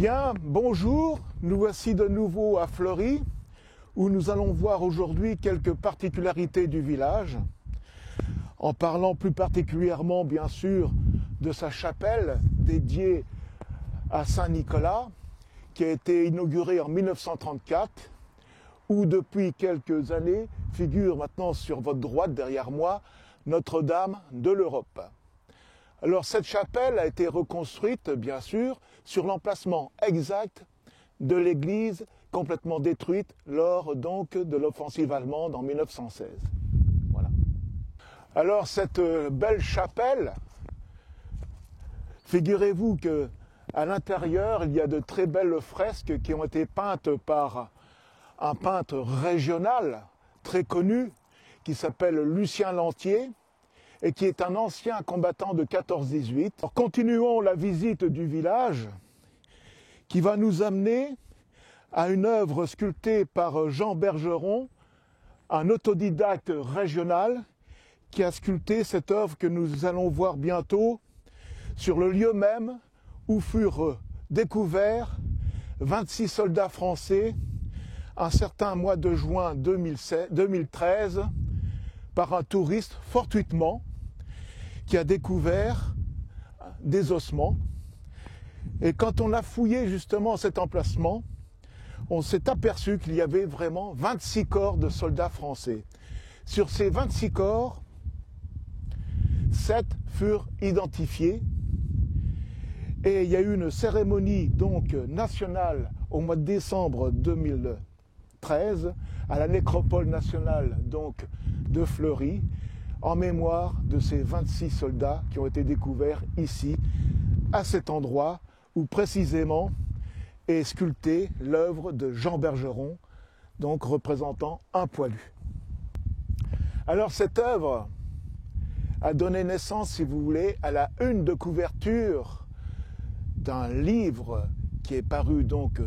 Bien, bonjour, nous voici de nouveau à Fleury, où nous allons voir aujourd'hui quelques particularités du village, en parlant plus particulièrement, bien sûr, de sa chapelle dédiée à Saint-Nicolas, qui a été inaugurée en 1934, où depuis quelques années figure maintenant sur votre droite, derrière moi, Notre-Dame de l'Europe. Alors cette chapelle a été reconstruite, bien sûr, sur l'emplacement exact de l'église complètement détruite lors donc de l'offensive allemande en 1916. Voilà. Alors cette belle chapelle, figurez-vous que à l'intérieur, il y a de très belles fresques qui ont été peintes par un peintre régional très connu qui s'appelle Lucien Lantier et qui est un ancien combattant de 14-18. Alors, continuons la visite du village qui va nous amener à une œuvre sculptée par Jean Bergeron, un autodidacte régional qui a sculpté cette œuvre que nous allons voir bientôt sur le lieu même où furent découverts 26 soldats français un certain mois de juin 2013 par un touriste fortuitement qui a découvert des ossements. Et quand on a fouillé justement cet emplacement, on s'est aperçu qu'il y avait vraiment 26 corps de soldats français. Sur ces 26 corps, 7 furent identifiés. Et il y a eu une cérémonie donc nationale au mois de décembre 2013 à la nécropole nationale donc de Fleury en mémoire de ces 26 soldats qui ont été découverts ici, à cet endroit où précisément est sculptée l'œuvre de Jean Bergeron, donc représentant un poilu. Alors cette œuvre a donné naissance, si vous voulez, à la une de couverture d'un livre qui est paru donc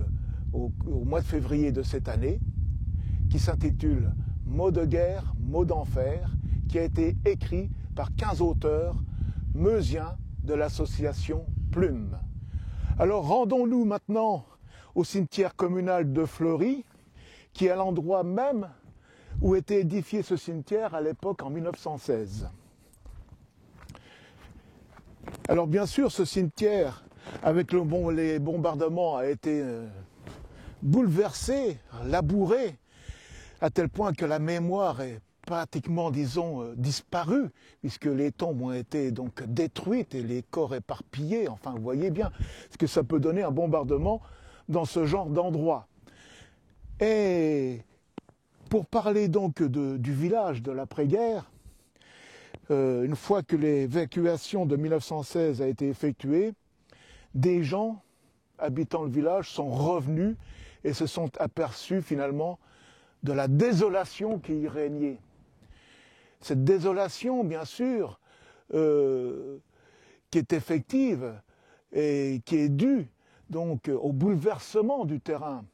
au mois de février de cette année, qui s'intitule « Mots de guerre, mots d'enfer », qui a été écrit par 15 auteurs meusiens de l'association Plume. Alors rendons-nous maintenant au cimetière communal de Fleury, qui est à l'endroit même où était édifié ce cimetière à l'époque en 1916. Alors bien sûr, ce cimetière, avec les bombardements, a été bouleversé, labouré, à tel point que la mémoire est pratiquement, disons, disparue, puisque les tombes ont été donc détruites et les corps éparpillés. Enfin, vous voyez bien ce que ça peut donner un bombardement dans ce genre d'endroit. Et pour parler donc du village de l'après-guerre, une fois que l'évacuation de 1916 a été effectuée, des gens habitant le village sont revenus et se sont aperçus finalement de la désolation qui y régnait. Cette désolation, bien sûr, qui est effective et qui est due donc au bouleversement du terrain,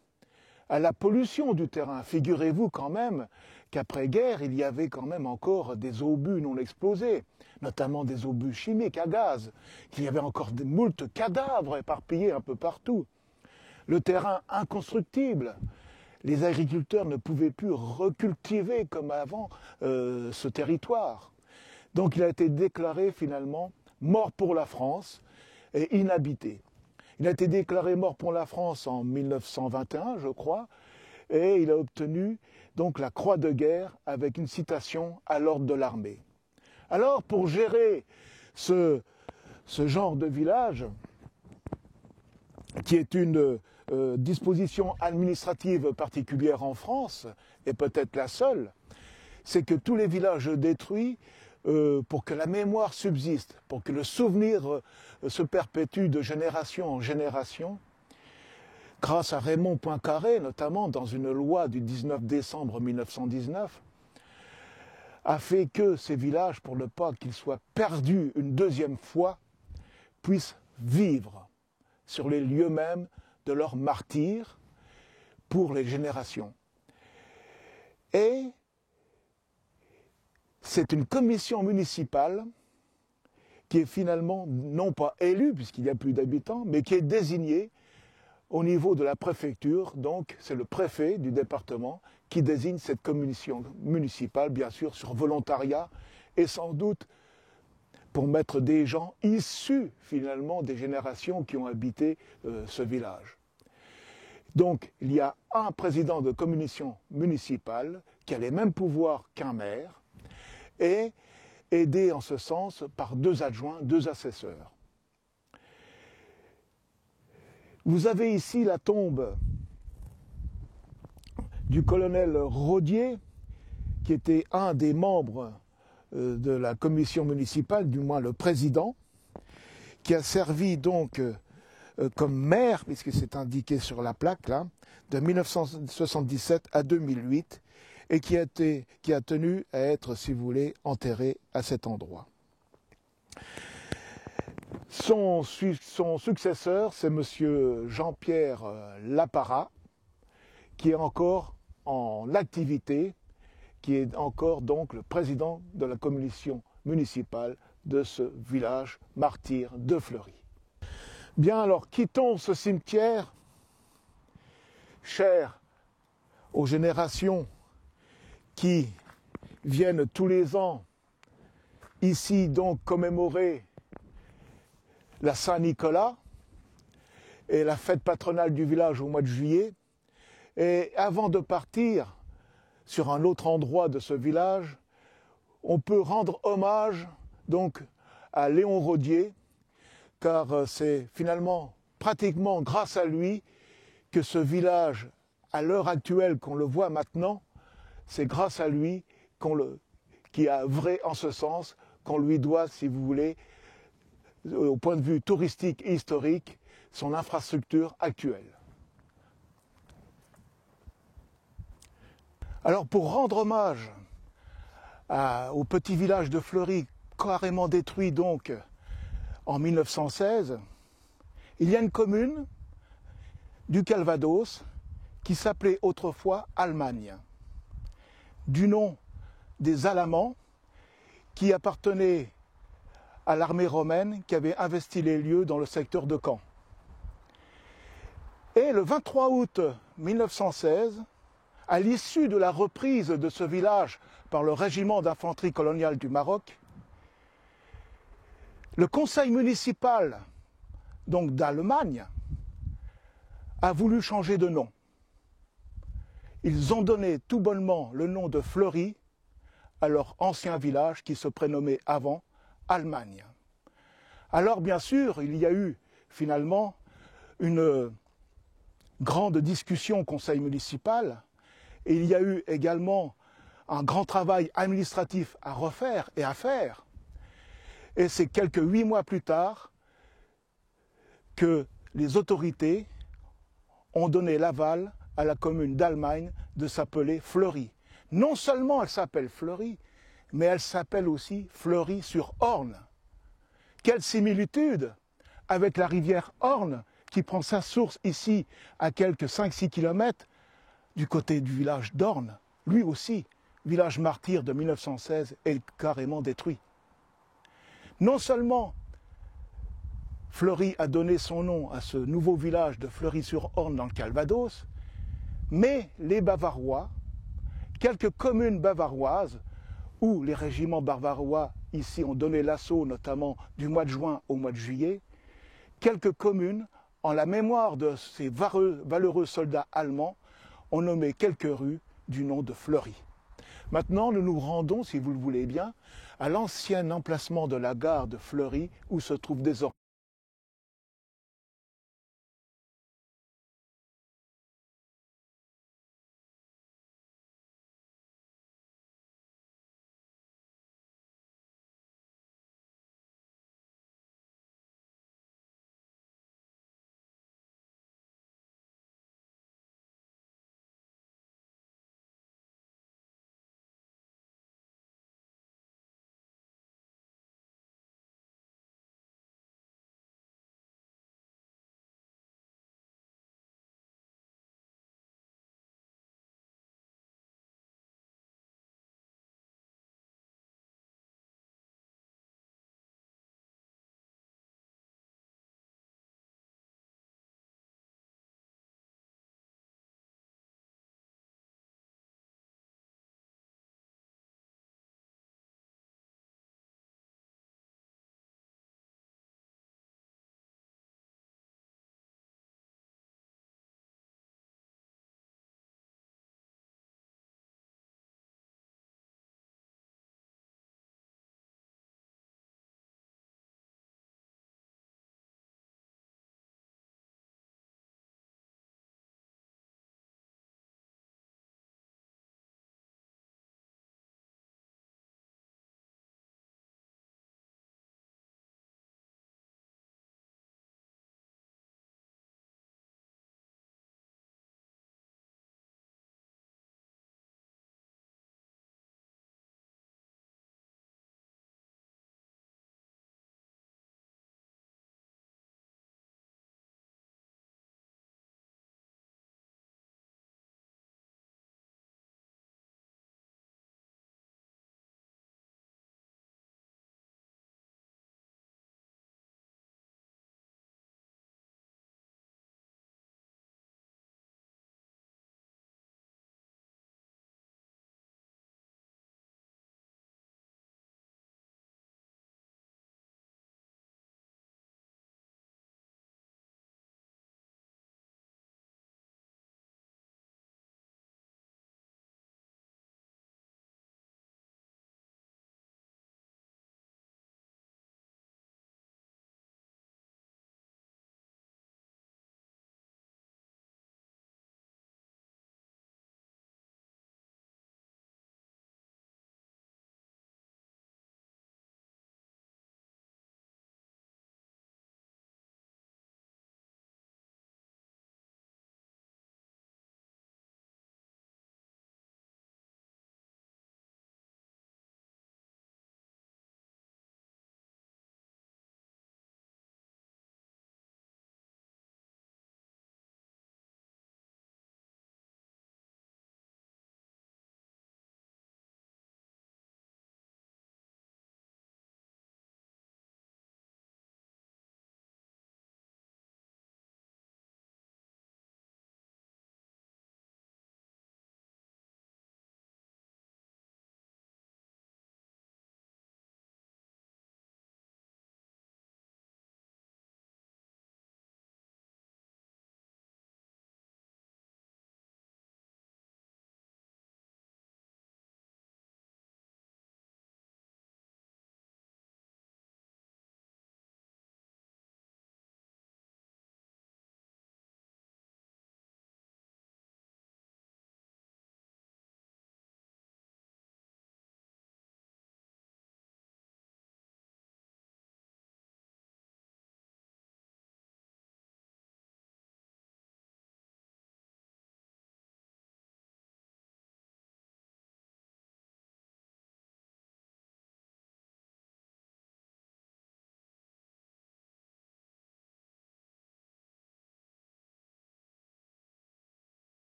à la pollution du terrain. Figurez-vous quand même qu'après-guerre, il y avait quand même encore des obus non explosés, notamment des obus chimiques à gaz, qu'il y avait encore des moultes cadavres éparpillés un peu partout. Le terrain inconstructible. Les agriculteurs ne pouvaient plus recultiver comme avant ce territoire. Donc il a été déclaré finalement mort pour la France et inhabité. Il a été déclaré mort pour la France en 1921, je crois, et il a obtenu donc la croix de guerre avec une citation à l'ordre de l'armée. Alors pour gérer ce genre de village, qui est une disposition administrative particulière en France, et peut-être la seule, c'est que tous les villages détruits, pour que la mémoire subsiste, pour que le souvenir se perpétue de génération en génération, grâce à Raymond Poincaré, notamment dans une loi du 19 décembre 1919, a fait que ces villages, pour ne pas qu'ils soient perdus une deuxième fois, puissent vivre sur les lieux mêmes de leurs martyrs pour les générations. Et c'est une commission municipale qui est finalement non pas élue, puisqu'il n'y a plus d'habitants, mais qui est désignée au niveau de la préfecture, donc c'est le préfet du département qui désigne cette commission municipale, bien sûr, sur volontariat, et sans doute pour mettre des gens issus finalement des générations qui ont habité ce village. Donc il y a un président de commission municipale qui a les mêmes pouvoirs qu'un maire et aidé en ce sens par 2 adjoints, 2 assesseurs. Vous avez ici la tombe du colonel Rodier, qui était un des membres de la commission municipale, du moins le président, qui a servi donc comme maire, puisque c'est indiqué sur la plaque là, de 1977 à 2008, et qui a tenu à être, si vous voulez, enterré à cet endroit. Son successeur, c'est M. Jean-Pierre Lapara, qui est encore en activité, qui est encore donc le président de la commission municipale de ce village martyr de Fleury. Bien, alors quittons ce cimetière, cher aux générations qui viennent tous les ans ici donc commémorer la Saint-Nicolas et la fête patronale du village au mois de juillet. Et avant de partir sur un autre endroit de ce village, on peut rendre hommage donc à Léon Rodier, car c'est finalement pratiquement grâce à lui que ce village, à l'heure actuelle qu'on le voit maintenant, c'est grâce à lui qui a œuvré en ce sens, qu'on lui doit, si vous voulez, au point de vue touristique et historique, son infrastructure actuelle. Alors pour rendre hommage au petit village de Fleury, carrément détruit donc en 1916, il y a une commune du Calvados qui s'appelait autrefois Allemagne, du nom des Alamans qui appartenaient à l'armée romaine qui avait investi les lieux dans le secteur de Caen. Et le 23 août 1916, à l'issue de la reprise de ce village par le régiment d'infanterie coloniale du Maroc, le conseil municipal donc d'Allemagne a voulu changer de nom. Ils ont donné tout bonnement le nom de Fleury à leur ancien village qui se prénommait avant Allemagne. Alors bien sûr, il y a eu finalement une grande discussion au conseil municipal et il y a eu également un grand travail administratif à refaire et à faire. Et c'est quelques 8 mois plus tard que les autorités ont donné l'aval à la commune d'Allemagne de s'appeler Fleury. Non seulement elle s'appelle Fleury, mais elle s'appelle aussi Fleury-sur-Orne. Quelle similitude avec la rivière Orne qui prend sa source ici à quelques 5-6 km du côté du village d'Orne. Lui aussi, village martyr de 1916, est carrément détruit. Non seulement Fleury a donné son nom à ce nouveau village de Fleury-sur-Orne dans le Calvados, mais les Bavarois, quelques communes bavaroises, où les régiments bavarois ici ont donné l'assaut notamment du mois de juin au mois de juillet, quelques communes, en la mémoire de ces valeureux soldats allemands, ont nommé quelques rues du nom de Fleury. Maintenant, nous nous rendons, si vous le voulez bien, à l'ancien emplacement de la gare de Fleury, où se trouve désormais